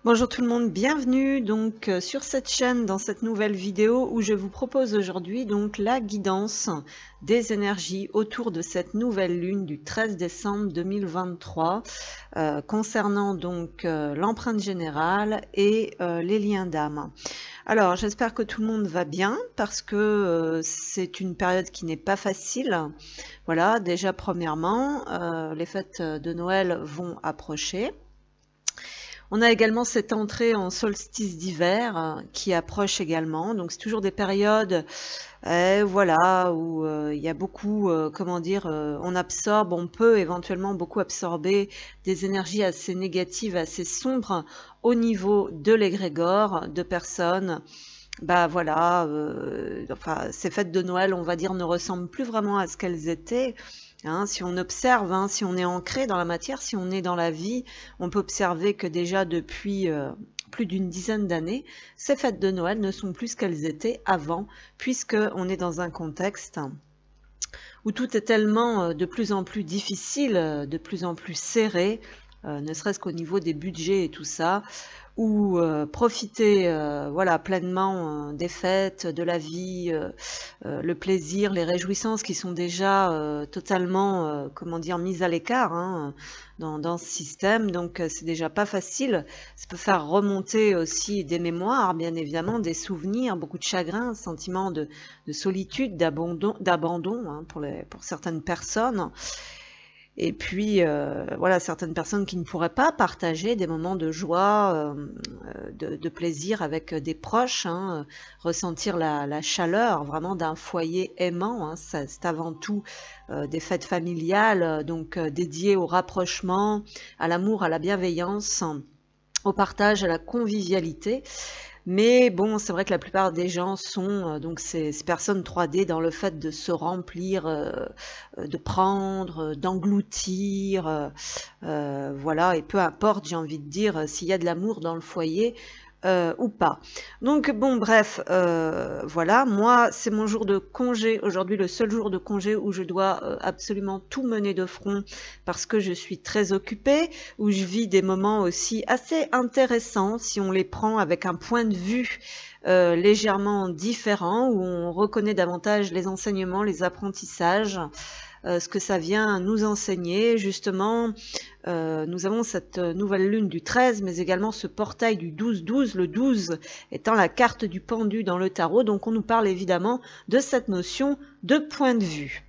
Bonjour tout le monde, bienvenue donc sur cette chaîne dans cette nouvelle vidéo où je vous propose aujourd'hui donc la guidance des énergies autour de cette nouvelle lune du 13 décembre 2023 concernant donc l'empreinte générale et les liens d'âme. Alors j'espère que tout le monde va bien parce que c'est une période qui n'est pas facile. Voilà, déjà premièrement, les fêtes de Noël vont approcher. On a également cette entrée en solstice d'hiver qui approche également. Donc c'est toujours des périodes voilà, où il y a beaucoup, comment dire, on peut éventuellement beaucoup absorber des énergies assez négatives, assez sombres au niveau de l'égrégore, de personnes. Bah voilà, enfin, ces fêtes de Noël, on va dire, ne ressemblent plus vraiment à ce qu'elles étaient. Hein, si on observe, hein, si on est ancré dans la matière, si on est dans la vie, on peut observer que déjà depuis plus d'une dizaine d'années, ces fêtes de Noël ne sont plus ce qu'elles étaient avant, puisqu'on est dans un contexte où tout est tellement de plus en plus difficile, de plus en plus serré, ne serait-ce qu'au niveau des budgets et tout ça, ou profiter voilà, pleinement des fêtes, de la vie, le plaisir, les réjouissances qui sont déjà totalement, comment dire, mises à l'écart hein, dans ce système. Donc c'est déjà pas facile. Ça peut faire remonter aussi des mémoires, bien évidemment, des souvenirs, beaucoup de chagrin, sentiment de solitude, d'abandon hein, pour certaines personnes. Et puis, voilà, certaines personnes qui ne pourraient pas partager des moments de joie, de plaisir avec des proches, hein, ressentir la chaleur vraiment d'un foyer aimant. Hein, c'est avant tout des fêtes familiales, donc dédiées au rapprochement, à l'amour, à la bienveillance, au partage, à la convivialité. Mais bon, c'est vrai que la plupart des gens sont donc ces personnes 3D dans le fait de se remplir, de prendre, d'engloutir, voilà, et peu importe, j'ai envie de dire, s'il y a de l'amour dans le foyer ou pas. Donc bon, bref, voilà, moi c'est mon jour de congé, aujourd'hui le seul jour de congé où je dois absolument tout mener de front parce que je suis très occupée, où je vis des moments aussi assez intéressants si on les prend avec un point de vue légèrement différent, où on reconnaît davantage les enseignements, les apprentissages, ce que ça vient nous enseigner. Justement, nous avons cette nouvelle lune du 13, mais également ce portail du 12-12, le 12 étant la carte du pendu dans le tarot. Donc on nous parle évidemment de cette notion de point de vue.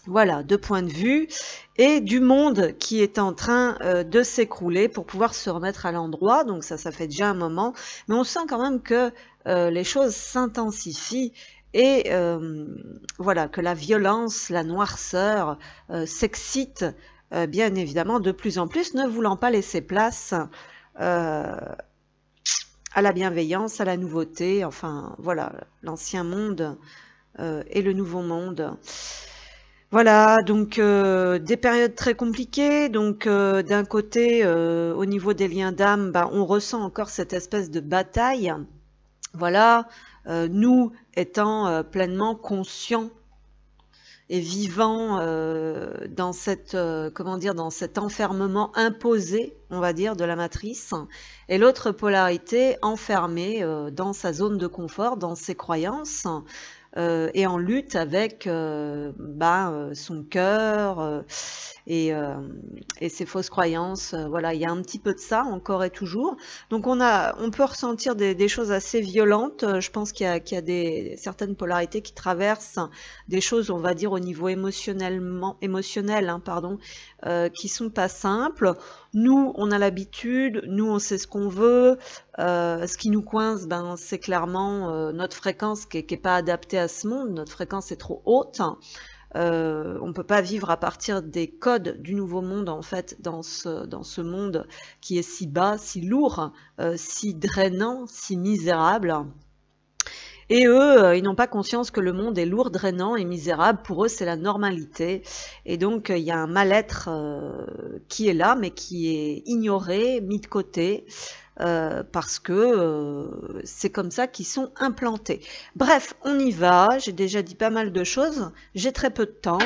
Voilà, de point de vue et du monde qui est en train de s'écrouler pour pouvoir se remettre à l'endroit. Donc ça fait déjà un moment, mais on sent quand même que les choses s'intensifient et voilà, que la violence, la noirceur s'excite bien évidemment de plus en plus, ne voulant pas laisser place à la bienveillance, à la nouveauté, enfin voilà, l'ancien monde et le nouveau monde. Voilà, donc des périodes très compliquées. Donc d'un côté, au niveau des liens d'âme, bah, on ressent encore cette espèce de bataille. Voilà, nous étant pleinement conscients et vivant dans cette, comment dire, dans cet enfermement imposé, on va dire, de la matrice, et l'autre polarité enfermée dans sa zone de confort, dans ses croyances, et en lutte avec son cœur et ses fausses croyances. Voilà, il y a un petit peu de ça encore et toujours. Donc on peut ressentir des choses assez violentes. Je pense qu'il y a certaines polarités qui traversent des choses, on va dire, au niveau émotionnel, hein, pardon, qui sont pas simples. Nous, on a l'habitude, nous, on sait ce qu'on veut. Ce qui nous coince, ben, c'est clairement notre fréquence qui est pas adaptée à ce monde. Notre fréquence est trop haute. On peut pas vivre à partir des codes du nouveau monde, en fait, dans ce monde qui est si bas, si lourd, si drainant, si misérable. Et eux, ils n'ont pas conscience que le monde est lourd, drainant et misérable. Pour eux, c'est la normalité. Et donc, il y a un mal-être qui est là, mais qui est ignoré, mis de côté, parce que c'est comme ça qu'ils sont implantés. Bref, on y va. J'ai déjà dit pas mal de choses. J'ai très peu de temps.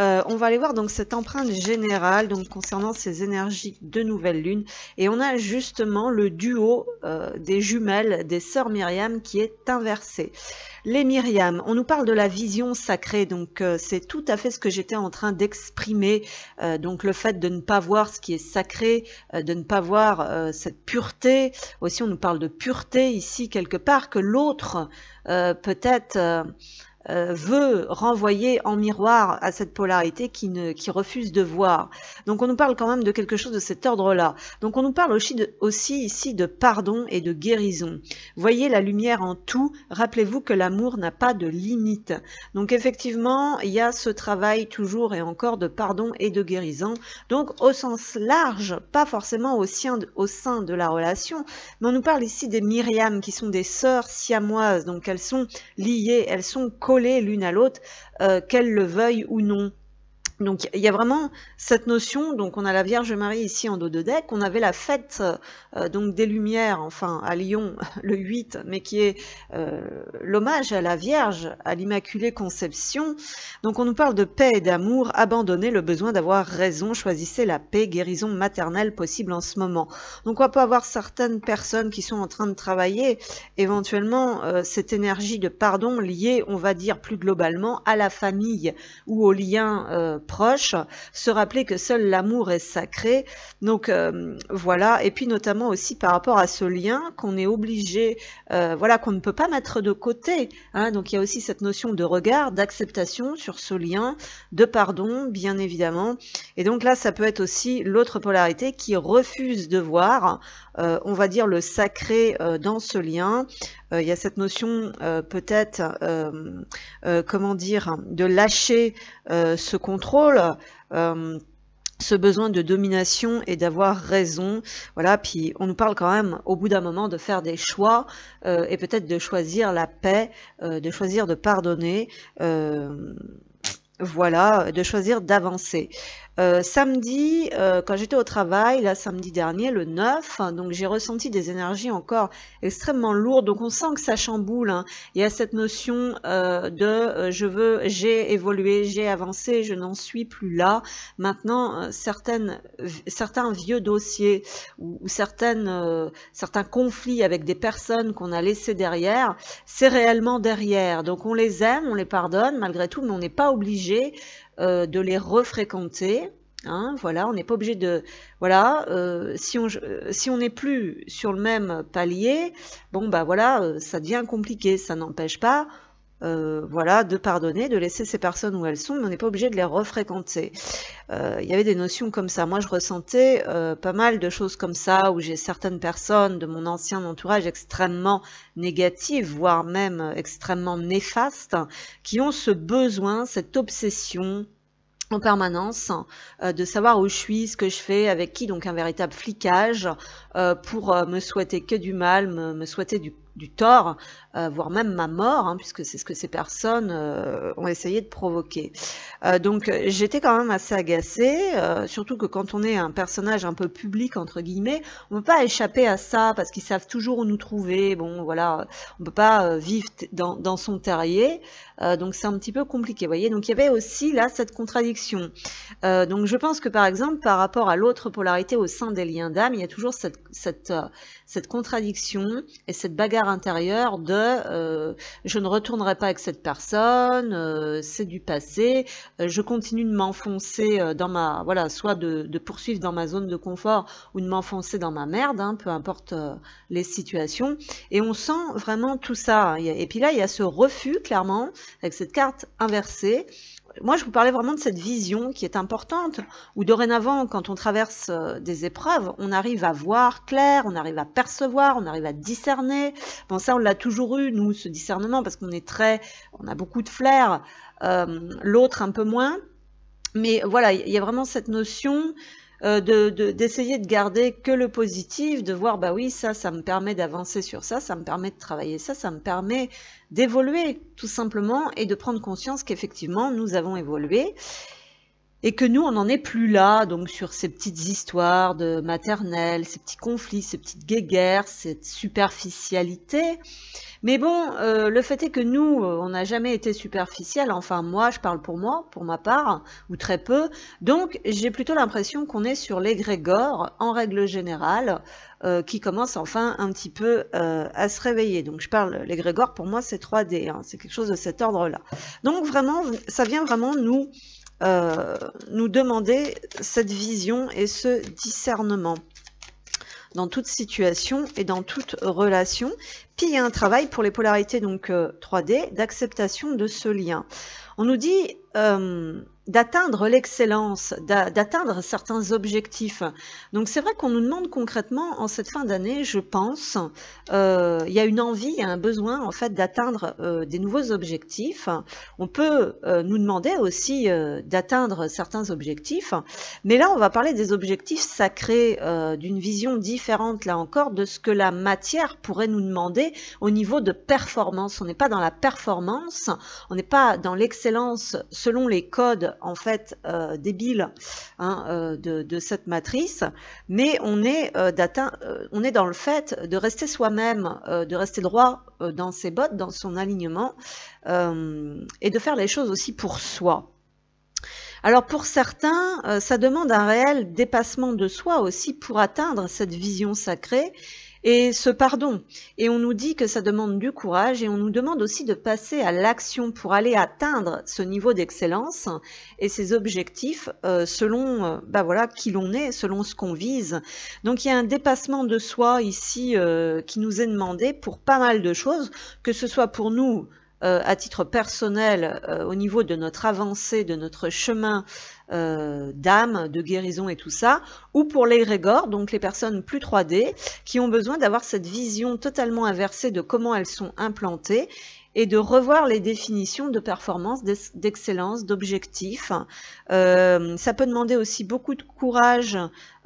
On va aller voir donc cette empreinte générale donc concernant ces énergies de nouvelle lune, et on a justement le duo des jumelles des sœurs Myriam qui est inversé. Les Myriam, on nous parle de la vision sacrée, donc c'est tout à fait ce que j'étais en train d'exprimer, donc le fait de ne pas voir ce qui est sacré, de ne pas voir cette pureté. Aussi on nous parle de pureté ici quelque part, que l'autre peut-être veut renvoyer en miroir à cette polarité qui refuse de voir. Donc on nous parle quand même de quelque chose de cet ordre-là. Donc on nous parle aussi ici de pardon et de guérison. Voyez la lumière en tout, rappelez-vous que l'amour n'a pas de limite. Donc effectivement, il y a ce travail toujours et encore de pardon et de guérison. Donc au sens large, pas forcément au sein de la relation, mais on nous parle ici des Myriam qui sont des sœurs siamoises. Donc elles sont liées, elles sont collées l'une à l'autre, qu'elle le veuille ou non. Donc il y a vraiment cette notion, donc on a la Vierge Marie ici en dos de deck, on avait la fête donc des Lumières, enfin à Lyon le 8, mais qui est l'hommage à la Vierge, à l'Immaculée Conception. Donc on nous parle de paix et d'amour, abandonnez le besoin d'avoir raison, choisissez la paix, guérison maternelle possible en ce moment. Donc on peut avoir certaines personnes qui sont en train de travailler éventuellement cette énergie de pardon liée, on va dire plus globalement, à la famille ou aux liens proche, se rappeler que seul l'amour est sacré. Donc voilà, et puis notamment aussi par rapport à ce lien qu'on est obligé, voilà, qu'on ne peut pas mettre de côté, hein. Donc il y a aussi cette notion de regard, d'acceptation sur ce lien, de pardon bien évidemment, et donc là ça peut être aussi l'autre polarité qui refuse de voir, on va dire, le sacré dans ce lien. Il y a cette notion peut-être, comment dire, de lâcher ce contrôle, ce besoin de domination et d'avoir raison. Voilà, puis on nous parle quand même au bout d'un moment de faire des choix et peut-être de choisir la paix, de choisir de pardonner, voilà, de choisir d'avancer. Samedi, quand j'étais au travail, là samedi dernier, le 9, donc j'ai ressenti des énergies encore extrêmement lourdes, donc on sent que ça chamboule, hein. Il y a cette notion j'ai évolué, j'ai avancé, je n'en suis plus là. Maintenant, certains vieux dossiers ou certains conflits avec des personnes qu'on a laissés derrière, c'est réellement derrière. Donc on les aime, on les pardonne malgré tout, mais on n'est pas obligé de les refréquenter, hein, voilà, on n'est pas obligé de, voilà, si on n'est plus sur le même palier, bon bah voilà, ça devient compliqué, ça n'empêche pas, voilà, de pardonner, de laisser ces personnes où elles sont, mais on n'est pas obligé de les refréquenter. Il y avait des notions comme ça. Moi, je ressentais pas mal de choses comme ça, où j'ai certaines personnes de mon ancien entourage extrêmement négatives, voire même extrêmement néfastes, qui ont ce besoin, cette obsession en permanence de savoir où je suis, ce que je fais, avec qui, donc un véritable flicage pour me souhaiter que du mal, me souhaiter du tort, voire même ma mort, hein, puisque c'est ce que ces personnes ont essayé de provoquer. Donc j'étais quand même assez agacée, surtout que quand on est un personnage un peu public, entre guillemets, on ne peut pas échapper à ça, parce qu'ils savent toujours où nous trouver, bon voilà, on ne peut pas vivre dans son terrier, donc c'est un petit peu compliqué, vous voyez. Donc il y avait aussi là cette contradiction. Donc je pense que par exemple, par rapport à l'autre polarité au sein des liens d'âme, il y a toujours cette contradiction et cette bagarre intérieure de je ne retournerai pas avec cette personne, c'est du passé, je continue de m'enfoncer dans ma, voilà, soit de poursuivre dans ma zone de confort ou de m'enfoncer dans ma merde, hein, peu importe les situations, et on sent vraiment tout ça. Et puis là il y a ce refus clairement avec cette carte inversée. Moi, je vous parlais vraiment de cette vision qui est importante, où dorénavant, quand on traverse des épreuves, on arrive à voir clair, on arrive à percevoir, on arrive à discerner. Bon, ça, on l'a toujours eu, nous, ce discernement, parce qu'on a beaucoup de flair, l'autre un peu moins. Mais voilà, il y a vraiment cette notion d'essayer de garder que le positif, de voir, bah oui, ça me permet d'avancer sur ça me permet de travailler ça me permet d'évoluer tout simplement et de prendre conscience qu'effectivement nous avons évolué. et que nous, on n'en est plus là, donc sur ces petites histoires de maternelle, ces petits conflits, ces petites guéguerres, cette superficialité. Mais bon, le fait est que nous, on n'a jamais été superficiel, enfin moi, je parle pour moi, pour ma part, ou très peu, donc j'ai plutôt l'impression qu'on est sur l'égrégore, en règle générale, qui commence enfin un petit peu à se réveiller. Donc je parle, l'égrégore pour moi c'est 3D, hein, c'est quelque chose de cet ordre-là. Donc vraiment, ça vient vraiment nous demander cette vision et ce discernement dans toute situation et dans toute relation. Puis il y a un travail pour les polarités donc 3D d'acceptation de ce lien. On nous dit d'atteindre l'excellence, d'atteindre certains objectifs. Donc c'est vrai qu'on nous demande concrètement en cette fin d'année, je pense, il y a une envie, il y a un besoin en fait d'atteindre des nouveaux objectifs. On peut nous demander aussi d'atteindre certains objectifs, mais là on va parler des objectifs sacrés, d'une vision différente là encore de ce que la matière pourrait nous demander au niveau de performance. On n'est pas dans la performance, on n'est pas dans l'excellence selon les codes en fait débiles hein, de cette matrice, mais on est dans le fait de rester soi-même, de rester droit dans ses bottes, dans son alignement, et de faire les choses aussi pour soi. Alors pour certains, ça demande un réel dépassement de soi aussi pour atteindre cette vision sacrée et ce pardon. Et on nous dit que ça demande du courage et on nous demande aussi de passer à l'action pour aller atteindre ce niveau d'excellence et ces objectifs selon voilà, qui l'on est, selon ce qu'on vise. Donc il y a un dépassement de soi ici qui nous est demandé pour pas mal de choses, que ce soit pour nous à titre personnel au niveau de notre avancée, de notre chemin d'âme, de guérison et tout ça, ou pour l'égrégore, donc les personnes plus 3D, qui ont besoin d'avoir cette vision totalement inversée de comment elles sont implantées et de revoir les définitions de performance, d'excellence, d'objectifs. Ça peut demander aussi beaucoup de courage,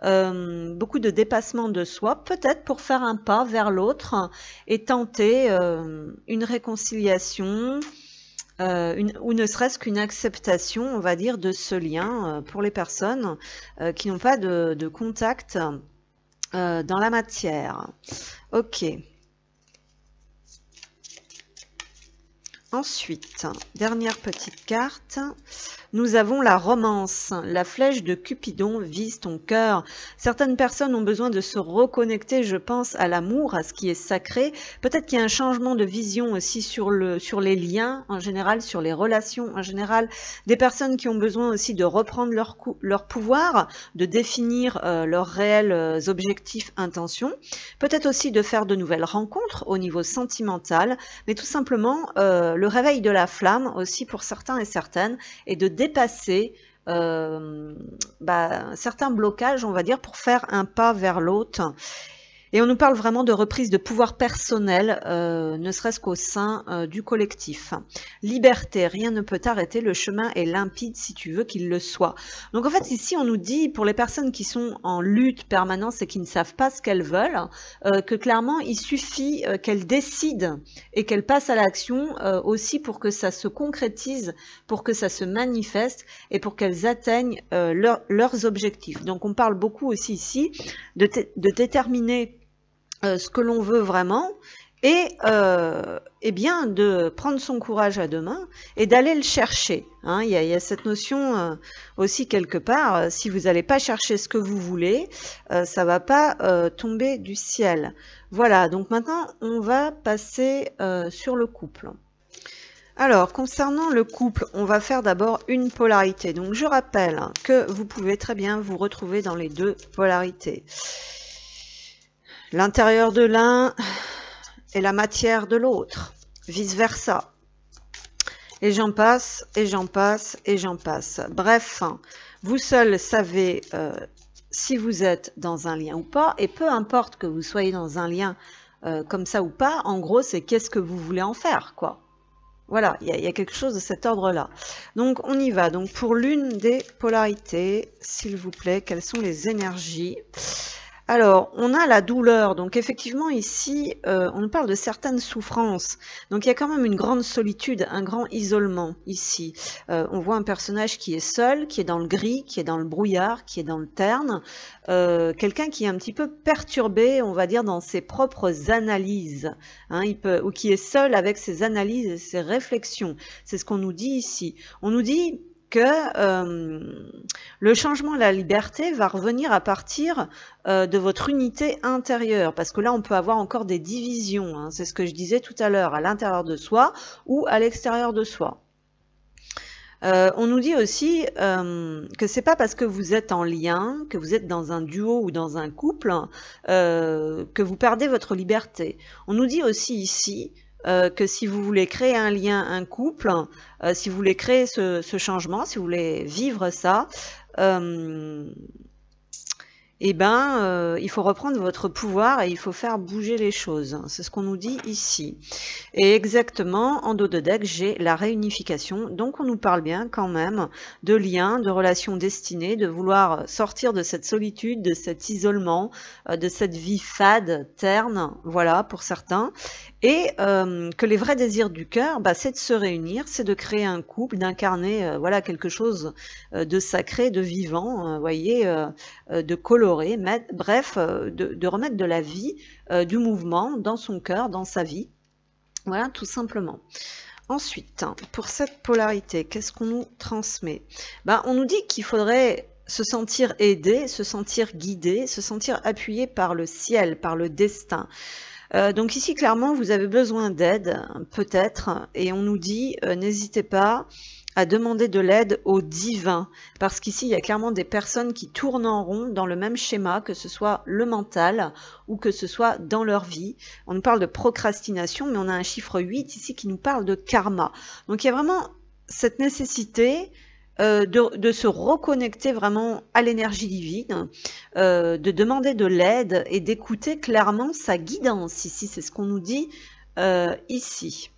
beaucoup de dépassement de soi, peut-être pour faire un pas vers l'autre et tenter une réconciliation, ou ne serait-ce qu'une acceptation, on va dire, de ce lien pour les personnes qui n'ont pas de contact dans la matière. Ok. Ensuite, dernière petite carte, nous avons la romance. La flèche de Cupidon vise ton cœur. Certaines personnes ont besoin de se reconnecter, je pense, à l'amour, à ce qui est sacré. Peut-être qu'il y a un changement de vision aussi sur les liens en général, sur les relations en général. Des personnes qui ont besoin aussi de reprendre leur pouvoir, de définir leurs réels objectifs, intentions. Peut-être aussi de faire de nouvelles rencontres au niveau sentimental, mais tout simplement le réveil de la flamme aussi pour certains et certaines, et de dépasser certains blocages, on va dire, pour faire un pas vers l'autre. Et on nous parle vraiment de reprise de pouvoir personnel, ne serait-ce qu'au sein du collectif. Liberté, rien ne peut t'arrêter, le chemin est limpide si tu veux qu'il le soit. Donc en fait ici on nous dit, pour les personnes qui sont en lutte permanente et qui ne savent pas ce qu'elles veulent, que clairement il suffit qu'elles décident et qu'elles passent à l'action aussi pour que ça se concrétise, pour que ça se manifeste et pour qu'elles atteignent leurs objectifs. Donc on parle beaucoup aussi ici de déterminer ce que l'on veut vraiment et bien de prendre son courage à deux mains et d'aller le chercher. Hein. Il y a cette notion aussi quelque part, si vous n'allez pas chercher ce que vous voulez, ça va pas tomber du ciel. Voilà, donc maintenant on va passer sur le couple. Alors, concernant le couple, on va faire d'abord une polarité. Donc je rappelle que vous pouvez très bien vous retrouver dans les deux polarités. L'intérieur de l'un et la matière de l'autre, vice-versa. Et j'en passe, et j'en passe, et j'en passe. Bref, vous seuls savez si vous êtes dans un lien ou pas, et peu importe que vous soyez dans un lien comme ça ou pas, en gros, c'est qu'est-ce que vous voulez en faire, quoi. Voilà, il y a quelque chose de cet ordre-là. Donc, on y va. Donc, pour l'une des polarités, s'il vous plaît, quelles sont les énergies ? Alors, on a la douleur. Donc, effectivement, ici, on nous parle de certaines souffrances. Donc, il y a quand même une grande solitude, un grand isolement ici. On voit un personnage qui est seul, qui est dans le gris, qui est dans le brouillard, qui est dans le terne. Quelqu'un qui est un petit peu perturbé, on va dire, dans ses propres analyses. Hein, ou qui est seul avec ses analyses et ses réflexions. C'est ce qu'on nous dit ici. On nous dit que le changement à la liberté va revenir à partir de votre unité intérieure, parce que là on peut avoir encore des divisions, hein, c'est ce que je disais tout à l'heure, à l'intérieur de soi ou à l'extérieur de soi. On nous dit aussi que c'est pas parce que vous êtes en lien, que vous êtes dans un duo ou dans un couple, que vous perdez votre liberté. On nous dit aussi ici que si vous voulez créer un lien, un couple, si vous voulez créer ce changement, si vous voulez vivre ça, il faut reprendre votre pouvoir et il faut faire bouger les choses. C'est ce qu'on nous dit ici. Et exactement, en dos de deck, j'ai la réunification. Donc, on nous parle bien quand même de liens, de relations destinées, de vouloir sortir de cette solitude, de cet isolement, de cette vie fade, terne, voilà, pour certains. Et que les vrais désirs du cœur, c'est de se réunir, c'est de créer un couple, d'incarner voilà, quelque chose de sacré, de vivant, voyez, de coloré, bref, de remettre de la vie, du mouvement dans son cœur, dans sa vie. Voilà, tout simplement. Ensuite, pour cette polarité, qu'est-ce qu'on nous transmet? On nous dit qu'il faudrait se sentir aidé, se sentir guidé, se sentir appuyé par le ciel, par le destin. Donc ici, clairement, vous avez besoin d'aide, peut-être, et on nous dit, n'hésitez pas à demander de l'aide au divin, parce qu'ici, il y a clairement des personnes qui tournent en rond dans le même schéma, que ce soit le mental ou que ce soit dans leur vie. On nous parle de procrastination, mais on a un chiffre 8 ici qui nous parle de karma. Donc il y a vraiment cette nécessité de se reconnecter vraiment à l'énergie divine, de demander de l'aide et d'écouter clairement sa guidance. Ici, c'est ce qu'on nous dit ici.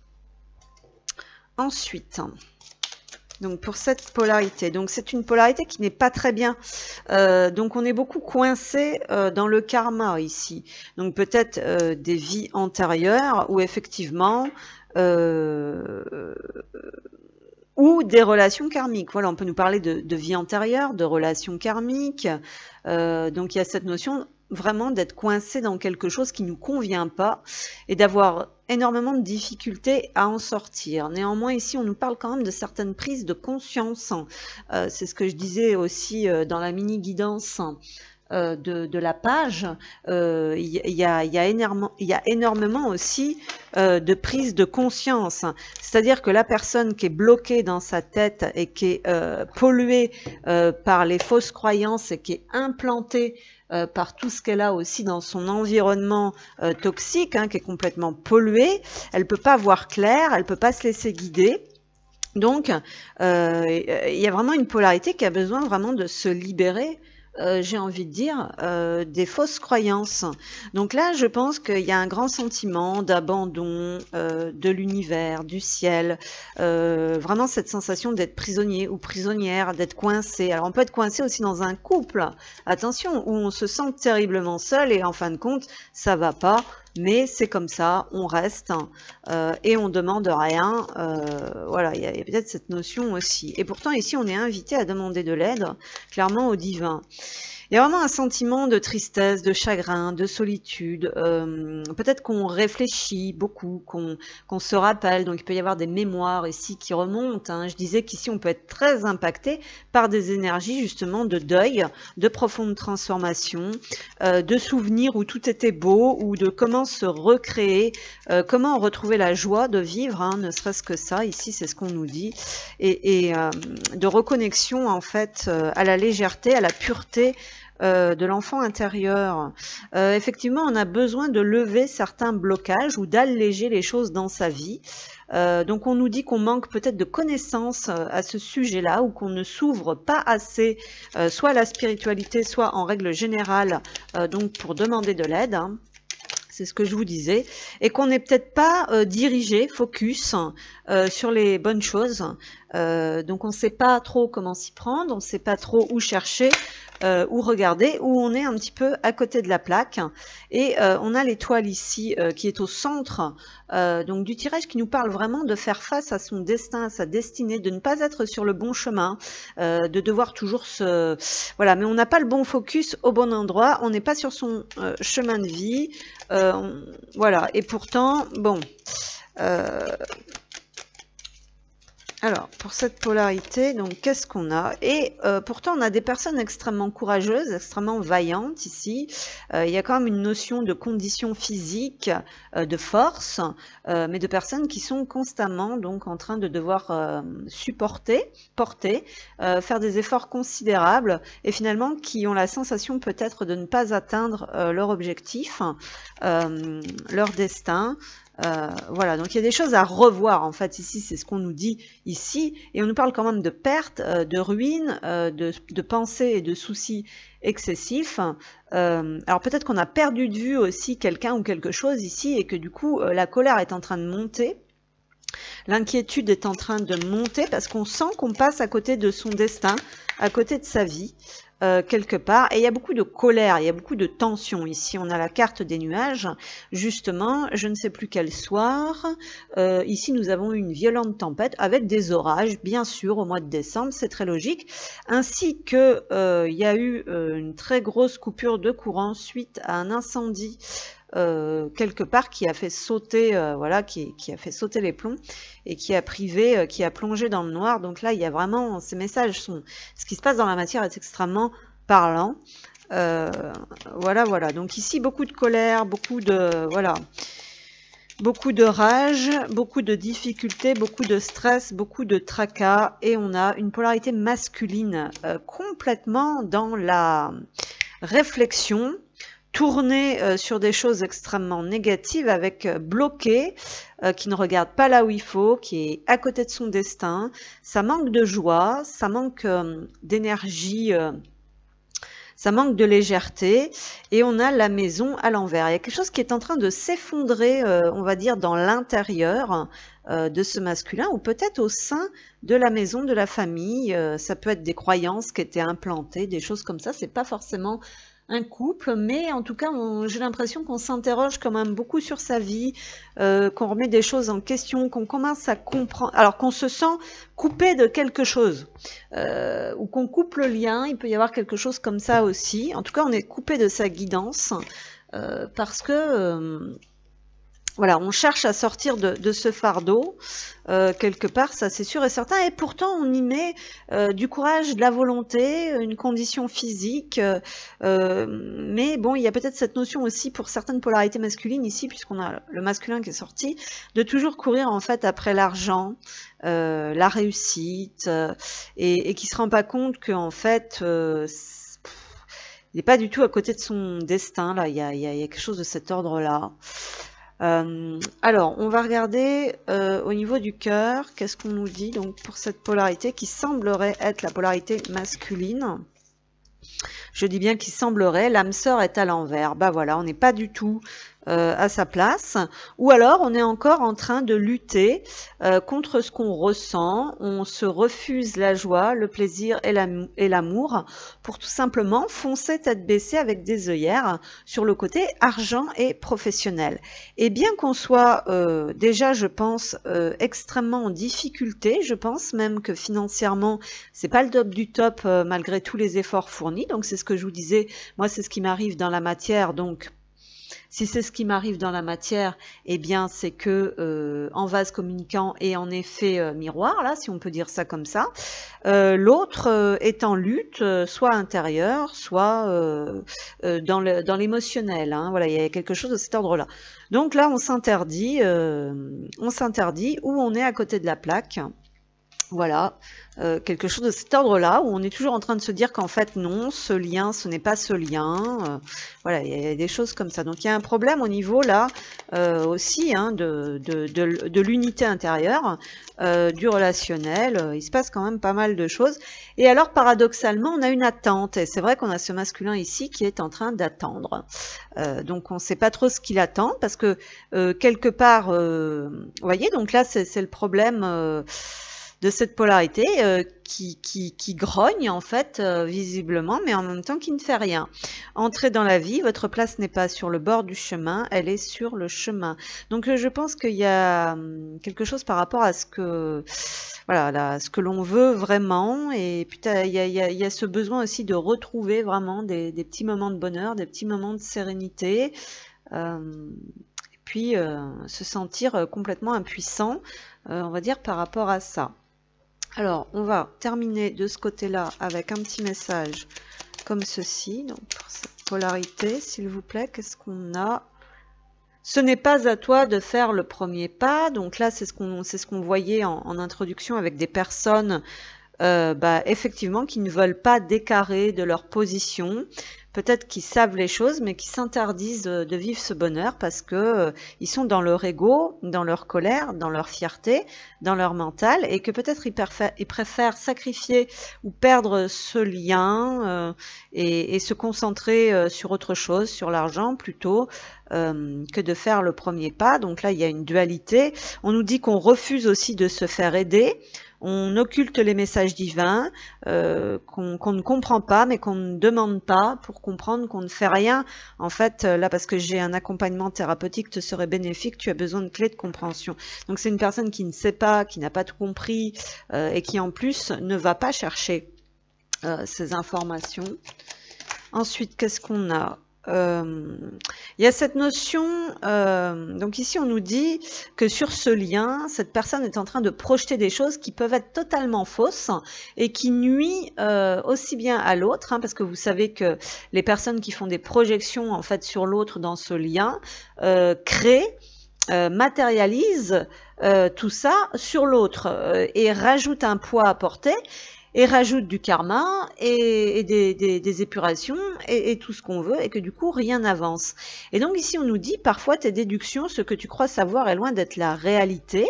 Ensuite, donc pour cette polarité, donc c'est une polarité qui n'est pas très bien. Donc on est beaucoup coincé dans le karma ici. Donc peut-être des vies antérieures où effectivement ou des relations karmiques. Voilà, on peut nous parler de vie antérieure, de relations karmiques. Donc il y a cette notion vraiment d'être coincé dans quelque chose qui ne nous convient pas et d'avoir énormément de difficultés à en sortir. Néanmoins, ici, on nous parle quand même de certaines prises de conscience. C'est ce que je disais aussi dans la mini-guidance de la page. Il y a énormément aussi de prise de conscience. C'est-à-dire que la personne qui est bloquée dans sa tête et qui est polluée par les fausses croyances et qui est implantée par tout ce qu'elle a aussi dans son environnement toxique, qui est complètement pollué, elle peut pas voir clair, elle peut pas se laisser guider. Donc, il y a vraiment une polarité qui a besoin vraiment de se libérer, j'ai envie de dire, des fausses croyances. Donc là, je pense qu'il y a un grand sentiment d'abandon de l'univers, du ciel, vraiment cette sensation d'être prisonnier ou prisonnière, d'être coincé. Alors on peut être coincé aussi dans un couple, attention, où on se sent terriblement seul et en fin de compte, ça va pas. Mais c'est comme ça, on reste et on demande rien. Voilà, il y a peut-être cette notion aussi. Et pourtant, ici, on est invité à demander de l'aide, clairement au divin. Il y a vraiment un sentiment de tristesse, de chagrin, de solitude. Peut-être qu'on réfléchit beaucoup, qu'on se rappelle. Donc, il peut y avoir des mémoires ici qui remontent. Je disais qu'ici, on peut être très impacté par des énergies justement de deuil, de profonde transformation, de souvenirs où tout était beau, ou de comment se recréer, comment retrouver la joie de vivre, ne serait-ce que ça. Ici, c'est ce qu'on nous dit. Et de reconnexion, en fait, à la légèreté, à la pureté, de l'enfant intérieur. Effectivement, on a besoin de lever certains blocages ou d'alléger les choses dans sa vie. Donc on nous dit qu'on manque peut-être de connaissances à ce sujet-là, ou qu'on ne s'ouvre pas assez, soit à la spiritualité, soit en règle générale, donc pour demander de l'aide. C'est ce que je vous disais, et qu'on n'est peut-être pas dirigé, focus sur les bonnes choses. Donc on ne sait pas trop comment s'y prendre, on ne sait pas trop où chercher. ou regardez, où on est un petit peu à côté de la plaque. Et on a l'étoile ici qui est au centre donc du tirage, qui nous parle vraiment de faire face à son destin, à sa destinée, de ne pas être sur le bon chemin, de devoir toujours se... Voilà, mais on n'a pas le bon focus au bon endroit, on n'est pas sur son chemin de vie. Voilà, et pourtant, bon... alors, pour cette polarité, donc qu'est-ce qu'on a? Et pourtant, on a des personnes extrêmement courageuses, extrêmement vaillantes ici. Il y a quand même une notion de condition physique, de force, mais de personnes qui sont constamment donc en train de devoir supporter, porter, faire des efforts considérables, et finalement qui ont la sensation peut-être de ne pas atteindre leur objectif, leur destin. Voilà, donc il y a des choses à revoir en fait ici, c'est ce qu'on nous dit ici, et on nous parle quand même de pertes, de ruines, de pensées et de soucis excessifs. Alors peut-être qu'on a perdu de vue aussi quelqu'un ou quelque chose ici, et que du coup la colère est en train de monter. L'inquiétude est en train de monter parce qu'on sent qu'on passe à côté de son destin, à côté de sa vie, quelque part. Et il y a beaucoup de colère, il y a beaucoup de tension ici. On a la carte des nuages, justement, je ne sais plus quel soir. Ici, nous avons une violente tempête avec des orages, bien sûr, au mois de décembre, c'est très logique. Ainsi que il y a eu une très grosse coupure de courant suite à un incendie quelque part qui a fait sauter voilà, qui a fait sauter les plombs et qui a privé, qui a plongé dans le noir. Donc là il y a vraiment, ces messages sont, ce qui se passe dans la matière est extrêmement parlant. Voilà, donc ici beaucoup de colère, beaucoup de, voilà, beaucoup de rage, beaucoup de difficultés, beaucoup de stress, beaucoup de tracas, et on a une polarité masculine complètement dans la réflexion, tourné sur des choses extrêmement négatives, avec bloqué, qui ne regarde pas là où il faut, qui est à côté de son destin. Ça manque de joie, ça manque d'énergie, ça manque de légèreté, et on a la maison à l'envers. Il y a quelque chose qui est en train de s'effondrer, on va dire, dans l'intérieur de ce masculin, ou peut-être au sein de la maison, de la famille. Ça peut être des croyances qui étaient implantées, des choses comme ça. C'est pas forcément un couple, mais en tout cas j'ai l'impression qu'on s'interroge quand même beaucoup sur sa vie, qu'on remet des choses en question, qu'on commence à comprendre, alors qu'on se sent coupé de quelque chose, ou qu'on coupe le lien. Il peut y avoir quelque chose comme ça aussi. En tout cas on est coupé de sa guidance, parce que voilà, on cherche à sortir de ce fardeau, quelque part, ça c'est sûr et certain, et pourtant on y met du courage, de la volonté, une condition physique, mais bon, il y a peut-être cette notion aussi pour certaines polarités masculines ici, puisqu'on a le masculin qui est sorti, de toujours courir en fait après l'argent, la réussite, et qui se rend pas compte qu'en fait il n'est pas du tout à côté de son destin. Là, il y a quelque chose de cet ordre-là. Alors, on va regarder au niveau du cœur, qu'est-ce qu'on nous dit donc pour cette polarité qui semblerait être la polarité masculine. Je dis bien qu'il semblerait, l'âme sœur est à l'envers. Bah voilà, on n'est pas du tout à sa place, ou alors on est encore en train de lutter contre ce qu'on ressent. On se refuse la joie, le plaisir et l'amour pour tout simplement foncer tête baissée avec des œillères sur le côté argent et professionnel. Et bien qu'on soit déjà, je pense, extrêmement en difficulté, je pense même que financièrement c'est pas le top du top malgré tous les efforts fournis. Donc c'est ce que je vous disais, moi c'est ce qui m'arrive dans la matière. Donc si c'est ce qui m'arrive dans la matière, eh bien c'est que en vase communicant et en effet miroir, là, si on peut dire ça comme ça, l'autre est en lutte, soit intérieure, soit dans l'émotionnel. Hein, voilà, il y a quelque chose de cet ordre-là. Donc là, on s'interdit ou on est à côté de la plaque. Voilà, quelque chose de cet ordre-là, où on est toujours en train de se dire qu'en fait non, ce lien, ce n'est pas ce lien. Voilà, il y a des choses comme ça. Donc il y a un problème au niveau là aussi hein, de l'unité intérieure, du relationnel. Il se passe quand même pas mal de choses. Et alors paradoxalement, on a une attente. Et c'est vrai qu'on a ce masculin ici qui est en train d'attendre. Donc on ne sait pas trop ce qu'il attend, parce que quelque part, vous voyez, donc là c'est le problème. de cette polarité qui grogne en fait visiblement, mais en même temps qui ne fait rien. Entrez dans la vie, votre place n'est pas sur le bord du chemin, elle est sur le chemin. Donc je pense qu'il y a quelque chose par rapport à ce que voilà, là, ce que l'on veut vraiment, et puis il y a ce besoin aussi de retrouver vraiment des petits moments de bonheur, des petits moments de sérénité, et puis se sentir complètement impuissant, on va dire, par rapport à ça. Alors, on va terminer de ce côté-là avec un petit message comme ceci. Donc, pour cette polarité, s'il vous plaît, qu'est-ce qu'on a? Ce n'est pas à toi de faire le premier pas. Donc là, c'est ce qu'on voyait en introduction avec des personnes effectivement qui ne veulent pas décarrer de leur position. Peut-être qu'ils savent les choses, mais qui s'interdisent de vivre ce bonheur parce que ils sont dans leur ego, dans leur colère, dans leur fierté, dans leur mental, et que peut-être ils préfèrent sacrifier ou perdre ce lien et se concentrer sur autre chose, sur l'argent plutôt, que de faire le premier pas. Donc là, il y a une dualité. On nous dit qu'on refuse aussi de se faire aider. On occulte les messages divins qu'on ne comprend pas, mais qu'on ne demande pas pour comprendre qu'on ne fait rien. En fait, là, parce que j'ai un accompagnement thérapeutique te serait bénéfique, tu as besoin de clés de compréhension. Donc c'est une personne qui ne sait pas, qui n'a pas tout compris et qui en plus ne va pas chercher ces informations. Ensuite, qu'est-ce qu'on a ? Il y a cette notion, donc ici on nous dit que sur ce lien, cette personne est en train de projeter des choses qui peuvent être totalement fausses et qui nuisent aussi bien à l'autre, parce que vous savez que les personnes qui font des projections en fait sur l'autre dans ce lien créent, matérialisent tout ça sur l'autre et rajoutent un poids à porter. Et rajoute du karma et des épurations et tout ce qu'on veut, et que du coup rien n'avance. Et donc ici on nous dit parfois tes déductions, ce que tu crois savoir est loin d'être la réalité.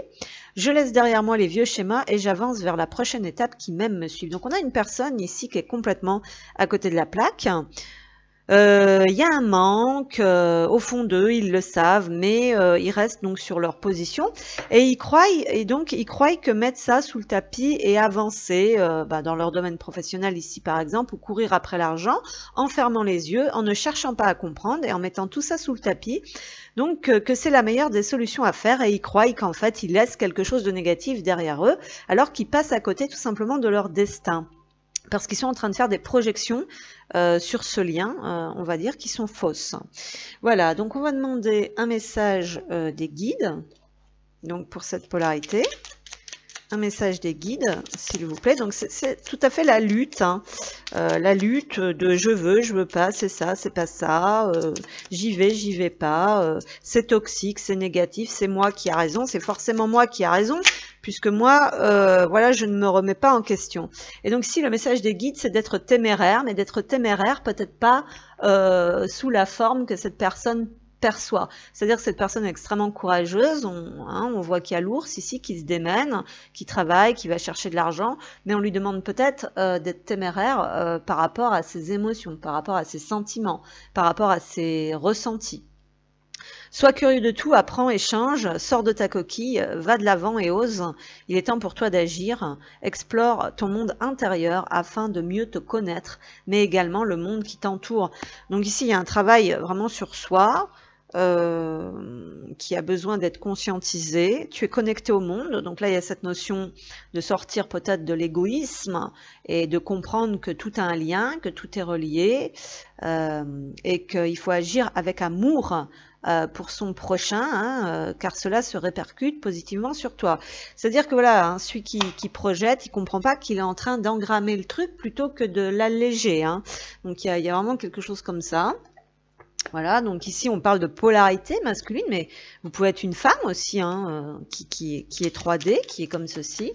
Je laisse derrière moi les vieux schémas et j'avance vers la prochaine étape qui m'aime me suivre. Donc on a une personne ici qui est complètement à côté de la plaque. Il y a un manque au fond d'eux, ils le savent, mais ils restent donc sur leur position et ils croient que mettre ça sous le tapis et avancer dans leur domaine professionnel ici par exemple, ou courir après l'argent en fermant les yeux, en ne cherchant pas à comprendre et en mettant tout ça sous le tapis, donc que c'est la meilleure des solutions à faire, et ils croient qu'en fait ils laissent quelque chose de négatif derrière eux alors qu'ils passent à côté tout simplement de leur destin. Parce qu'ils sont en train de faire des projections sur ce lien, on va dire, qui sont fausses. Voilà, donc on va demander un message des guides, donc pour cette polarité. Un message des guides, s'il vous plaît. Donc c'est tout à fait la lutte, la lutte de je veux pas, c'est ça, c'est pas ça, j'y vais pas, c'est toxique, c'est négatif, c'est moi qui a raison, c'est forcément moi qui a raison, puisque moi, voilà, je ne me remets pas en question. Et donc si le message des guides, c'est d'être téméraire, mais d'être téméraire peut-être pas sous la forme que cette personne perçoit. C'est-à-dire que cette personne est extrêmement courageuse, on voit qu'il y a l'ours ici qui se démène, qui travaille, qui va chercher de l'argent, mais on lui demande peut-être d'être téméraire par rapport à ses émotions, par rapport à ses sentiments, par rapport à ses ressentis. Sois curieux de tout, apprends, échange, sors de ta coquille, va de l'avant et ose. Il est temps pour toi d'agir. Explore ton monde intérieur afin de mieux te connaître, mais également le monde qui t'entoure. Donc ici, il y a un travail vraiment sur soi, qui a besoin d'être conscientisé. Tu es connecté au monde, donc là il y a cette notion de sortir peut-être de l'égoïsme et de comprendre que tout a un lien, que tout est relié, et qu'il faut agir avec amour pour son prochain, car cela se répercute positivement sur toi. C'est-à-dire que voilà, celui qui projette, il comprend pas qu'il est en train d'engrammer le truc plutôt que de l'alléger. Donc il y a vraiment quelque chose comme ça. Voilà, donc ici on parle de polarité masculine, mais vous pouvez être une femme aussi, qui est 3D, qui est comme ceci.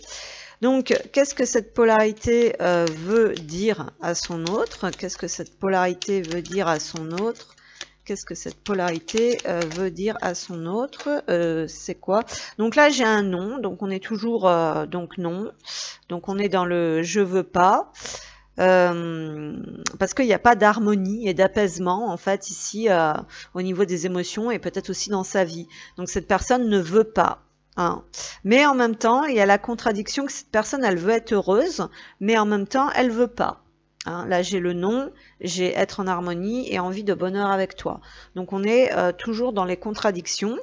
Donc, qu'est-ce que cette polarité veut dire à son autre? Qu'est-ce que cette polarité veut dire à son autre? Qu'est-ce que cette polarité veut dire à son autre? C'est quoi? Donc là, j'ai un non, donc on est toujours donc non. Donc on est dans le je veux pas. Parce qu'il n'y a pas d'harmonie et d'apaisement en fait ici au niveau des émotions et peut-être aussi dans sa vie. Donc cette personne ne veut pas. hein. Mais en même temps, il y a la contradiction que cette personne, elle veut être heureuse, mais en même temps, elle veut pas. Hein. Là, j'ai le non, j'ai être en harmonie et envie de bonheur avec toi. Donc, on est toujours dans les contradictions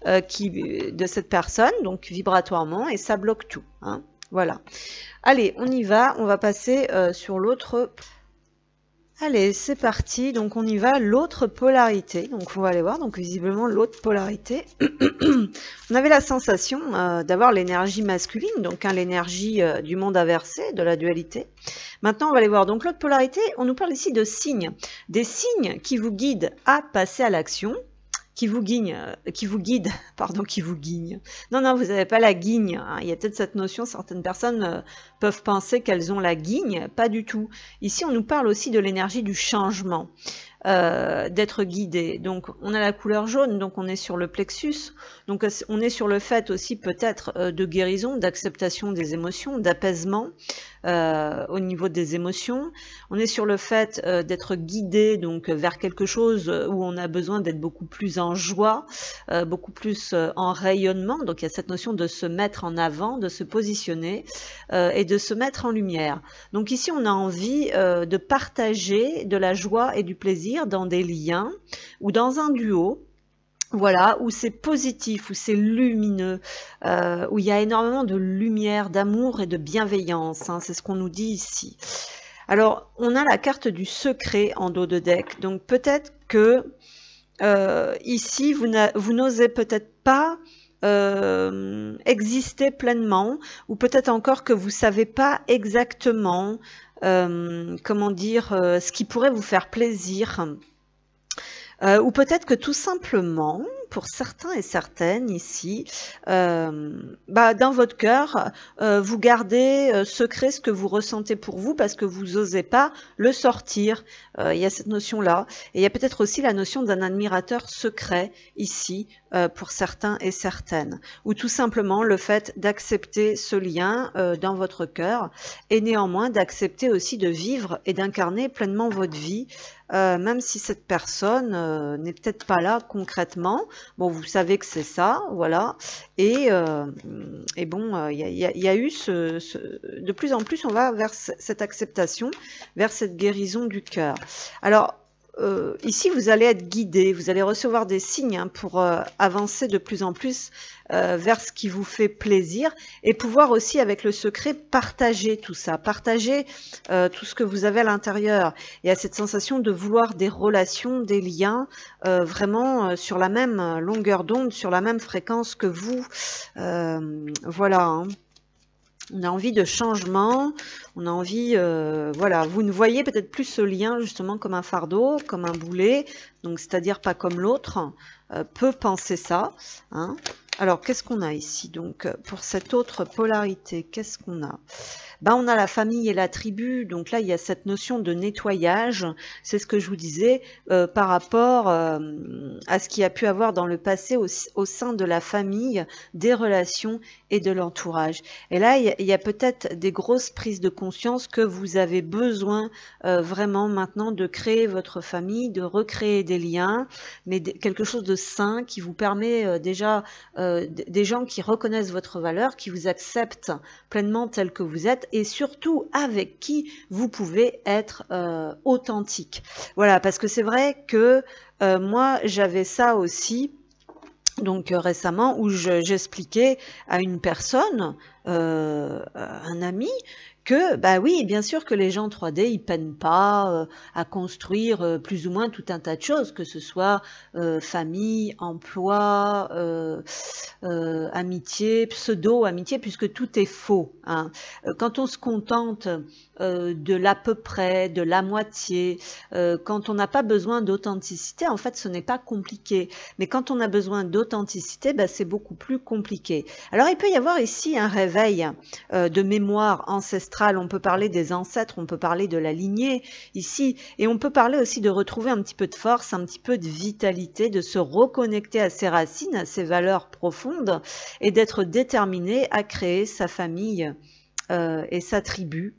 de cette personne, donc vibratoirement, et ça bloque tout. Hein. Voilà. Allez, on y va. On va passer sur l'autre. Allez, c'est parti. Donc, on y va. L'autre polarité. Donc, on va aller voir. Donc, visiblement, l'autre polarité. On avait la sensation d'avoir l'énergie masculine, donc hein, l'énergie du monde inversé, de la dualité. Maintenant, on va aller voir. Donc, l'autre polarité, on nous parle ici de signes. Des signes qui vous guident à passer à l'action. Qui vous guident. Non, non, vous n'avez pas la guigne. Hein. Il y a peut-être cette notion, certaines personnes peuvent penser qu'elles ont la guigne. Pas du tout. Ici, on nous parle aussi de l'énergie du changement. D'être guidé. Donc on a la couleur jaune, donc on est sur le plexus, donc on est sur le fait aussi peut-être de guérison, d'acceptation des émotions, d'apaisement au niveau des émotions. On est sur le fait d'être guidé donc vers quelque chose où on a besoin d'être beaucoup plus en joie, beaucoup plus en rayonnement. Donc il y a cette notion de se mettre en avant, de se positionner et de se mettre en lumière. Donc ici on a envie de partager de la joie et du plaisir dans des liens ou dans un duo, voilà, où c'est positif, où c'est lumineux, où il y a énormément de lumière, d'amour et de bienveillance, hein, c'est ce qu'on nous dit ici. Alors, on a la carte du secret en dos de deck, donc peut-être que ici, vous n'osez peut-être pas exister pleinement, ou peut-être encore que vous ne savez pas exactement comment dire, ce qui pourrait vous faire plaisir. Ou peut-être que tout simplement, pour certains et certaines ici, dans votre cœur, vous gardez secret ce que vous ressentez pour vous parce que vous n'osez pas le sortir. Il y a cette notion-là. Et il y a peut-être aussi la notion d'un admirateur secret ici, pour certains et certaines. Ou tout simplement le fait d'accepter ce lien dans votre cœur et néanmoins d'accepter aussi de vivre et d'incarner pleinement votre vie. Même si cette personne n'est peut-être pas là concrètement, bon, vous savez que c'est ça, voilà. Et bon, il y a eu de plus en plus, on va vers cette acceptation, vers cette guérison du cœur. Alors, ici, vous allez être guidé, vous allez recevoir des signes hein, pour avancer de plus en plus vers ce qui vous fait plaisir et pouvoir aussi, avec le secret, partager tout ça, partager tout ce que vous avez à l'intérieur. Il y a cette sensation de vouloir des relations, des liens vraiment sur la même longueur d'onde, sur la même fréquence que vous. Voilà. Hein. On a envie de changement, on a envie, voilà, vous ne voyez peut-être plus ce lien justement comme un fardeau, comme un boulet, donc c'est-à-dire pas comme l'autre, peut penser ça. Hein. Alors, qu'est-ce qu'on a ici? Donc, pour cette autre polarité, qu'est-ce qu'on a? On a la famille et la tribu, donc là il y a cette notion de nettoyage, c'est ce que je vous disais par rapport à ce qu'il y a pu avoir dans le passé au sein de la famille, des relations et de l'entourage. Et là il y a peut-être des grosses prises de conscience que vous avez besoin vraiment maintenant de créer votre famille, de recréer des liens, mais quelque chose de sain qui vous permet déjà des gens qui reconnaissent votre valeur, qui vous acceptent pleinement tel que vous êtes, et surtout avec qui vous pouvez être authentique. Voilà, parce que c'est vrai que moi j'avais ça aussi, donc récemment, où j'expliquais à une personne, un ami, que bah oui, bien sûr que les gens 3D ils peinent pas à construire plus ou moins tout un tas de choses, que ce soit famille, emploi, amitié, pseudo-amitié, puisque tout est faux. Hein. Quand on se contente de l'à peu près, de la moitié, quand on n'a pas besoin d'authenticité, en fait ce n'est pas compliqué. Mais quand on a besoin d'authenticité, c'est beaucoup plus compliqué. Alors il peut y avoir ici un réveil de mémoire ancestrale. On peut parler des ancêtres, on peut parler de la lignée ici, et on peut parler aussi de retrouver un petit peu de force, un petit peu de vitalité, de se reconnecter à ses racines, à ses valeurs profondes, et d'être déterminé à créer sa famille et sa tribu.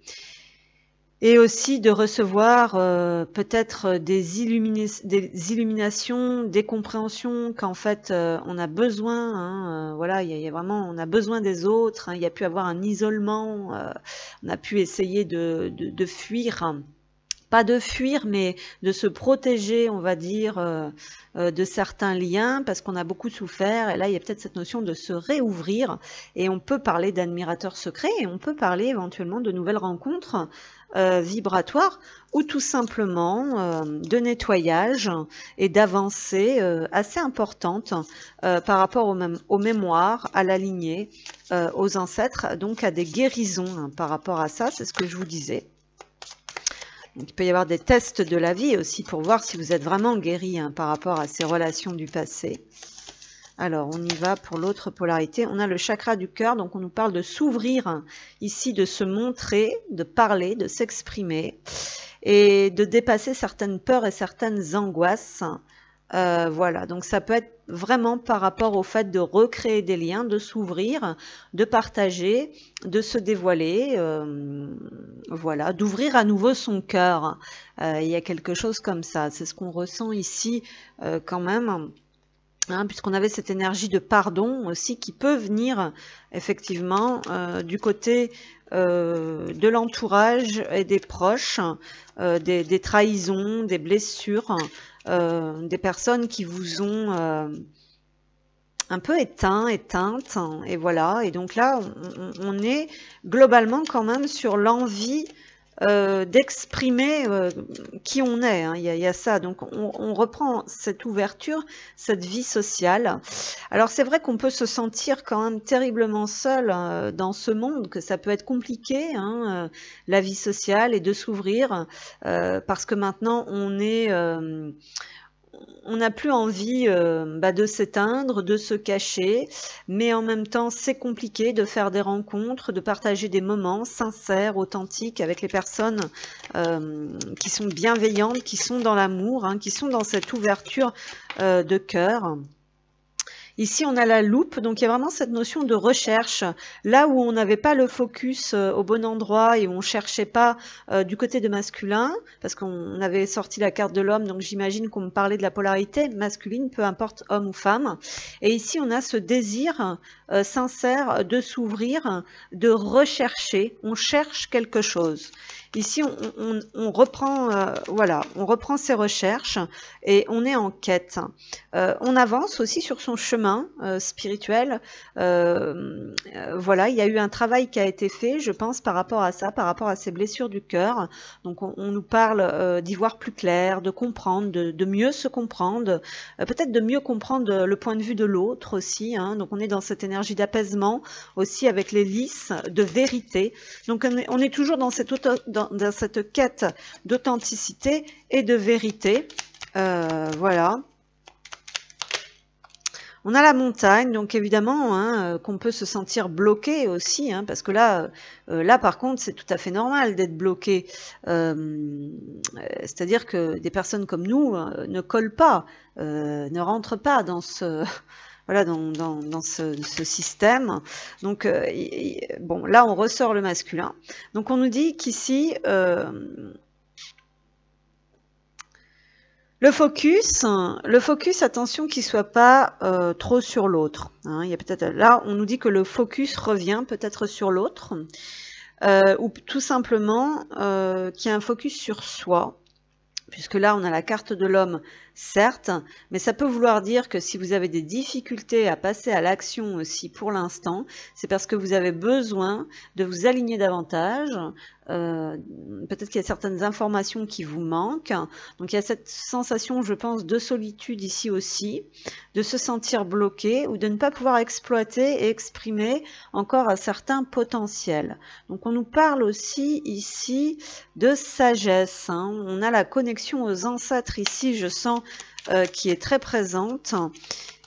Et aussi de recevoir peut-être des illuminations, des compréhensions qu'en fait on a besoin. Hein, voilà, il y a vraiment, on a besoin des autres. Hein, il y a pu avoir un isolement. On a pu essayer de fuir. Pas de fuir, mais de se protéger, on va dire, de certains liens, parce qu'on a beaucoup souffert. Et là, il y a peut-être cette notion de se réouvrir. Et on peut parler d'admirateurs secrets, et on peut parler éventuellement de nouvelles rencontres vibratoires, ou tout simplement de nettoyage et d'avancées assez importantes par rapport aux mémoires, à la lignée, aux ancêtres, donc à des guérisons hein, par rapport à ça. C'est ce que je vous disais. Il peut y avoir des tests de la vie aussi pour voir si vous êtes vraiment guéri hein, par rapport à ces relations du passé. Alors, on y va pour l'autre polarité. On a le chakra du cœur, donc on nous parle de s'ouvrir ici, de se montrer, de parler, de s'exprimer et de dépasser certaines peurs et certaines angoisses. Voilà, donc ça peut être vraiment par rapport au fait de recréer des liens, de s'ouvrir, de partager, de se dévoiler, voilà, d'ouvrir à nouveau son cœur. Il y a quelque chose comme ça, c'est ce qu'on ressent ici quand même. Hein, puisqu'on avait cette énergie de pardon aussi qui peut venir effectivement du côté de l'entourage et des proches, des trahisons, des blessures, des personnes qui vous ont un peu éteintes, et voilà. Et donc là, on est globalement quand même sur l'envie d'exprimer qui on est. Hein. Il y a ça. Donc on reprend cette ouverture, cette vie sociale. Alors c'est vrai qu'on peut se sentir quand même terriblement seul dans ce monde, que ça peut être compliqué, hein, la vie sociale, et de s'ouvrir parce que maintenant on est on n'a plus envie de s'éteindre, de se cacher, mais en même temps c'est compliqué de faire des rencontres, de partager des moments sincères, authentiques avec les personnes qui sont bienveillantes, qui sont dans l'amour, hein, qui sont dans cette ouverture de cœur. Ici, on a la loupe, donc il y a vraiment cette notion de recherche. Là où on n'avait pas le focus au bon endroit et où on ne cherchait pas du côté de masculin, parce qu'on avait sorti la carte de l'homme, donc j'imagine qu'on me parlait de la polarité masculine, peu importe homme ou femme. Et ici, on a ce désir sincère de s'ouvrir, de rechercher. On cherche quelque chose. Ici, on reprend, voilà, on reprend ses recherches et on est en quête. On avance aussi sur son chemin spirituel. Voilà, il y a eu un travail qui a été fait, je pense, par rapport à ça, par rapport à ces blessures du cœur. Donc, on nous parle d'y voir plus clair, de comprendre, de mieux se comprendre, peut-être de mieux comprendre le point de vue de l'autre aussi. Hein. Donc, on est dans cette énergie d'apaisement aussi avec les lys de vérité. Donc, on est toujours dans cette quête d'authenticité et de vérité. Voilà. On a la montagne, donc évidemment hein, qu'on peut se sentir bloqué aussi, hein, parce que là par contre, c'est tout à fait normal d'être bloqué. C'est-à-dire que des personnes comme nous ne collent pas, ne rentrent pas dans ce... Voilà, dans ce système. Donc, bon, là, on ressort le masculin. Donc, on nous dit qu'ici, le focus, attention qu'il soit pas trop sur l'autre. Hein. Il y a peut-être là, on nous dit que le focus revient peut-être sur l'autre, ou tout simplement qu'il y a un focus sur soi. Puisque là, on a la carte de l'homme, certes, mais ça peut vouloir dire que si vous avez des difficultés à passer à l'action aussi pour l'instant, c'est parce que vous avez besoin de vous aligner davantage. Peut-être qu'il y a certaines informations qui vous manquent. Donc, il y a cette sensation, je pense, de solitude ici aussi, de se sentir bloqué ou de ne pas pouvoir exploiter et exprimer encore un certain potentiel. Donc, on nous parle aussi ici de sagesse. Hein. On a la connexion aux ancêtres ici, je sens, qui est très présente.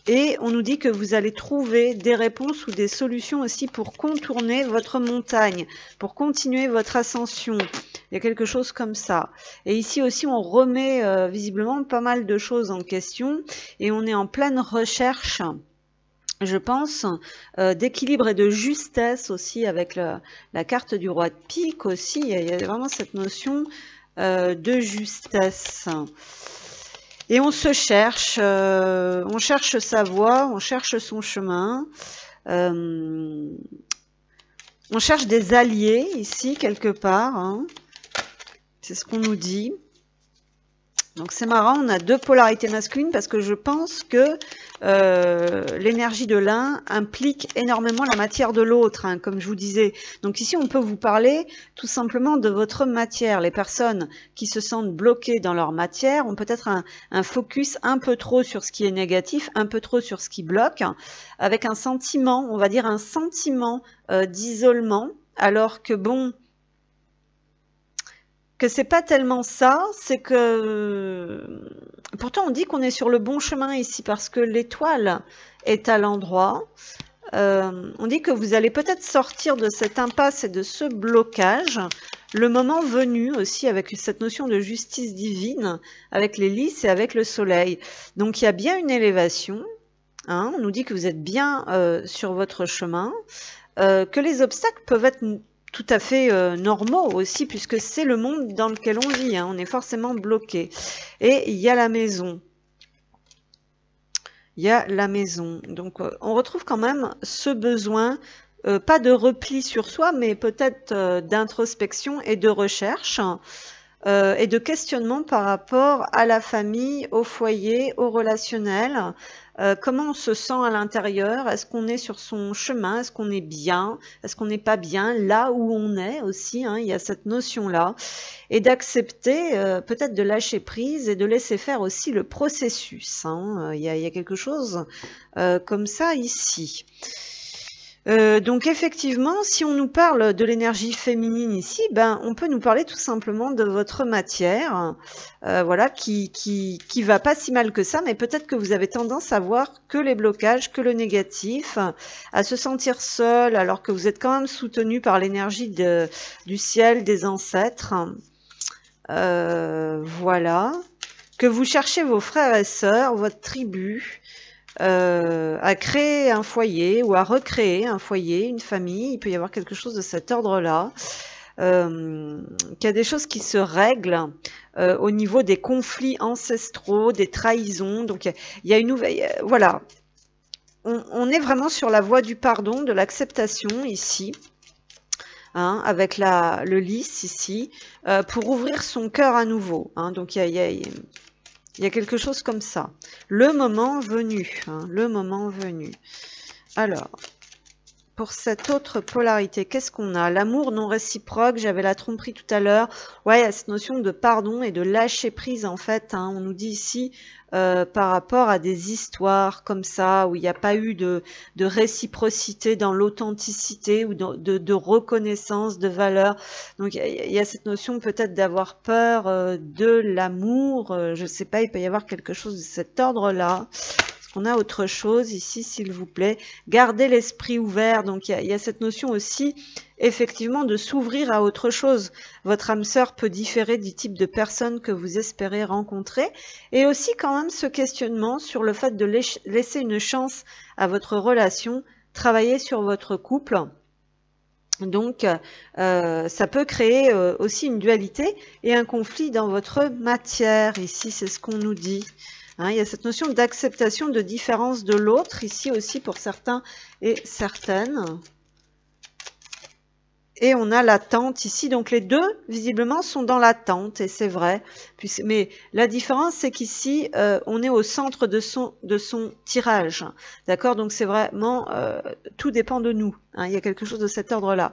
Et on nous dit que vous allez trouver des réponses ou des solutions aussi pour contourner votre montagne, pour continuer votre ascension. Il y a quelque chose comme ça. Et ici aussi, on remet visiblement pas mal de choses en question et on est en pleine recherche je pense, d'équilibre et de justesse aussi avec la carte du roi de pique aussi. Il y a vraiment cette notion de justesse. Et on se cherche, on cherche sa voie, on cherche son chemin. On cherche des alliés ici quelque part. Hein. C'est ce qu'on nous dit. Donc c'est marrant, on a deux polarités masculines parce que je pense que l'énergie de l'un implique énormément la matière de l'autre, hein, comme je vous disais. Donc ici, on peut vous parler tout simplement de votre matière. Les personnes qui se sentent bloquées dans leur matière ont peut-être un focus un peu trop sur ce qui est négatif, un peu trop sur ce qui bloque, avec un sentiment, on va dire un sentiment d'isolement, alors que bon, que c'est pas tellement ça, c'est que pourtant on dit qu'on est sur le bon chemin ici parce que l'étoile est à l'endroit. On dit que vous allez peut-être sortir de cette impasse et de ce blocage le moment venu aussi avec cette notion de justice divine, avec les lys et avec le soleil. Donc il y a bien une élévation, hein, on nous dit que vous êtes bien sur votre chemin, que les obstacles peuvent être tout à fait normaux aussi, puisque c'est le monde dans lequel on vit, hein, on est forcément bloqué. Et il y a la maison. Il y a la maison. Donc on retrouve quand même ce besoin, pas de repli sur soi, mais peut-être d'introspection et de recherche, et de questionnement par rapport à la famille, au foyer, au relationnel. Comment on se sent à l'intérieur? Est-ce qu'on est sur son chemin? Est-ce qu'on est bien? Est-ce qu'on n'est pas bien là où on est aussi, hein? Il y a cette notion-là. Et d'accepter, peut-être de lâcher prise et de laisser faire aussi le processus. Hein? Il y a quelque chose comme ça ici. Donc effectivement, si on nous parle de l'énergie féminine ici, ben on peut nous parler tout simplement de votre matière, voilà, qui va pas si mal que ça, mais peut-être que vous avez tendance à voir que les blocages, que le négatif, à se sentir seul, alors que vous êtes quand même soutenu par l'énergie du ciel, des ancêtres, voilà, que vous cherchez vos frères et sœurs, votre tribu. À créer un foyer ou à recréer un foyer, une famille, il peut y avoir quelque chose de cet ordre-là, qu'il y a des choses qui se règlent au niveau des conflits ancestraux, des trahisons, donc il y a une nouvelle, voilà, on est vraiment sur la voie du pardon, de l'acceptation ici, hein, avec le lys ici, pour ouvrir son cœur à nouveau, hein, donc il y a quelque chose comme ça. Le moment venu. Hein, le moment venu. Alors, pour cette autre polarité, qu'est-ce qu'on a? L'amour non réciproque, j'avais la tromperie tout à l'heure. Ouais, il y a cette notion de pardon et de lâcher prise, en fait. Hein, on nous dit ici, par rapport à des histoires comme ça, où il n'y a pas eu de réciprocité dans l'authenticité ou de reconnaissance de valeur. Donc, il y a cette notion peut-être d'avoir peur de l'amour. Je ne sais pas, il peut y avoir quelque chose de cet ordre-là. On a autre chose ici, s'il vous plaît. Gardez l'esprit ouvert. Donc, il y a cette notion aussi, effectivement, de s'ouvrir à autre chose. Votre âme sœur peut différer du type de personne que vous espérez rencontrer. Et aussi, quand même, ce questionnement sur le fait de laisser une chance à votre relation, travailler sur votre couple. Donc, ça peut créer aussi une dualité et un conflit dans votre matière. Ici, c'est ce qu'on nous dit. Hein, il y a cette notion d'acceptation de différence de l'autre, ici aussi pour certains et certaines. Et on a l'attente ici, donc les deux, visiblement, sont dans l'attente, et c'est vrai. Mais la différence, c'est qu'ici, on est au centre de son tirage. D'accord? Donc c'est vraiment, tout dépend de nous. Hein, il y a quelque chose de cet ordre-là.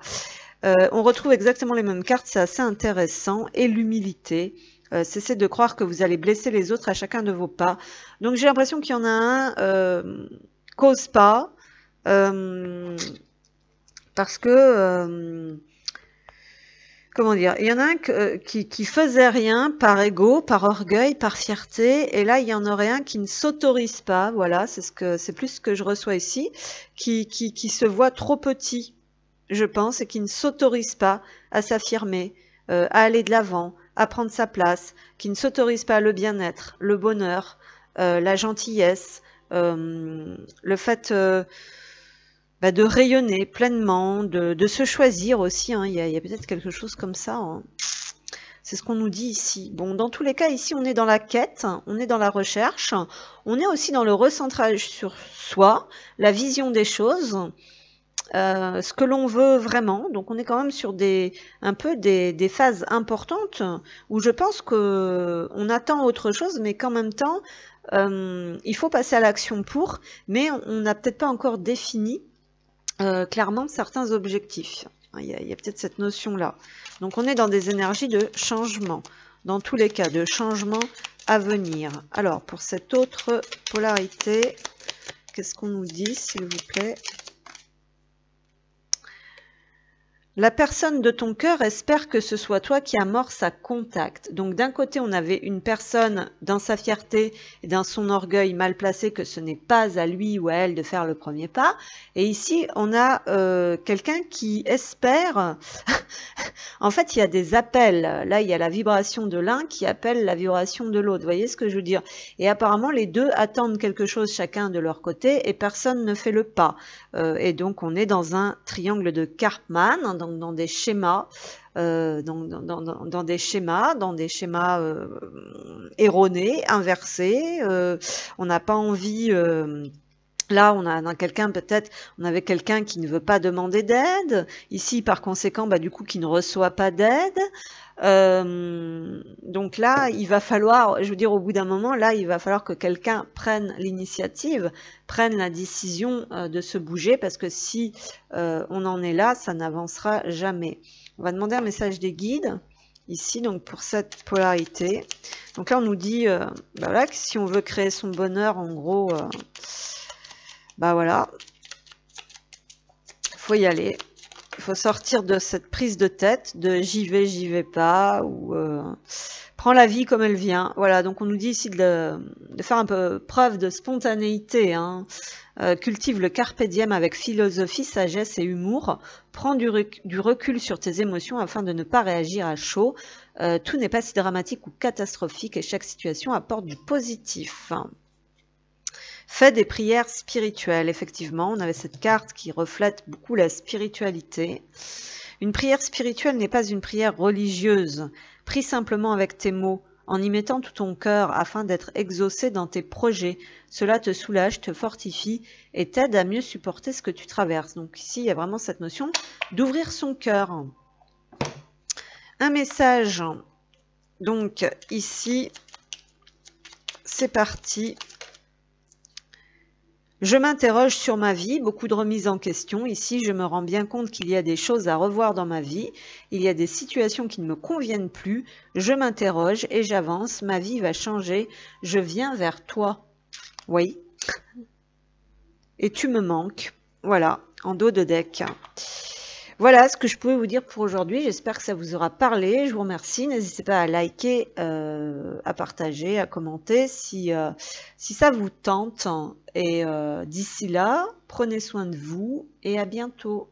On retrouve exactement les mêmes cartes, c'est assez intéressant. Et l'humilité. Cessez de croire que vous allez blesser les autres à chacun de vos pas. Donc j'ai l'impression qu'il y en a un cause pas parce que comment dire, il y en a un qui faisait rien par ego, par orgueil, par fierté, et là il y en aurait un qui ne s'autorise pas. Voilà, c'est plus ce que je reçois ici, qui se voit trop petit, je pense, et qui ne s'autorise pas à s'affirmer, à aller de l'avant, à prendre sa place, qui ne s'autorise pas le bien-être, le bonheur, la gentillesse, le fait de rayonner pleinement, de se choisir aussi, hein. Il y a peut-être quelque chose comme ça, hein. C'est ce qu'on nous dit ici. Bon, dans tous les cas, ici, on est dans la quête, on est dans la recherche, on est aussi dans le recentrage sur soi, la vision des choses, ce que l'on veut vraiment. Donc, on est quand même sur un peu des phases importantes où je pense qu'on attend autre chose, mais qu'en même temps, il faut passer à l'action mais on n'a peut-être pas encore défini clairement certains objectifs. Il y a peut-être cette notion-là. Donc on est dans des énergies de changement, dans tous les cas, de changement à venir. Alors, pour cette autre polarité, qu'est-ce qu'on nous dit, s'il vous plaît? La personne de ton cœur espère que ce soit toi qui amorce sa contact. Donc d'un côté, on avait une personne dans sa fierté et dans son orgueil mal placé que ce n'est pas à lui ou à elle de faire le premier pas. Et ici, on a quelqu'un qui espère... En fait, il y a des appels. Là, il y a la vibration de l'un qui appelle la vibration de l'autre. Vous voyez ce que je veux dire? Et apparemment, les deux attendent quelque chose chacun de leur côté et personne ne fait le pas. Et donc, on est dans un triangle de Karpman, donc dans des schémas, dans des schémas erronés, inversés. On n'a pas envie... Là, on a quelqu'un peut-être, on avait quelqu'un qui ne veut pas demander d'aide. Ici, par conséquent, du coup, qui ne reçoit pas d'aide. Donc là, il va falloir, je veux dire, au bout d'un moment, là, il va falloir que quelqu'un prenne l'initiative, prenne la décision de se bouger, parce que si on en est là, ça n'avancera jamais. On va demander un message des guides, ici, donc pour cette polarité. Donc là, on nous dit, voilà, que si on veut créer son bonheur, en gros... voilà, il faut y aller, il faut sortir de cette prise de tête, de j'y vais pas, ou prends la vie comme elle vient. Voilà, donc on nous dit ici de faire un peu preuve de spontanéité, hein. Cultive le carpe diem avec philosophie, sagesse et humour. Prends du recul sur tes émotions afin de ne pas réagir à chaud. Tout n'est pas si dramatique ou catastrophique et chaque situation apporte du positif. Fais des prières spirituelles. Effectivement, on avait cette carte qui reflète beaucoup la spiritualité. Une prière spirituelle n'est pas une prière religieuse. Prie simplement avec tes mots, en y mettant tout ton cœur afin d'être exaucé dans tes projets. Cela te soulage, te fortifie et t'aide à mieux supporter ce que tu traverses. Donc ici, il y a vraiment cette notion d'ouvrir son cœur. Un message. Donc ici, c'est parti. Je m'interroge sur ma vie, beaucoup de remises en question. Ici, je me rends bien compte qu'il y a des choses à revoir dans ma vie. Il y a des situations qui ne me conviennent plus. Je m'interroge et j'avance. Ma vie va changer. Je viens vers toi. Oui. Et tu me manques. Voilà, en dos de deck. Voilà ce que je pouvais vous dire pour aujourd'hui. J'espère que ça vous aura parlé. Je vous remercie. N'hésitez pas à liker, à partager, à commenter si ça vous tente. Et d'ici là, prenez soin de vous et à bientôt.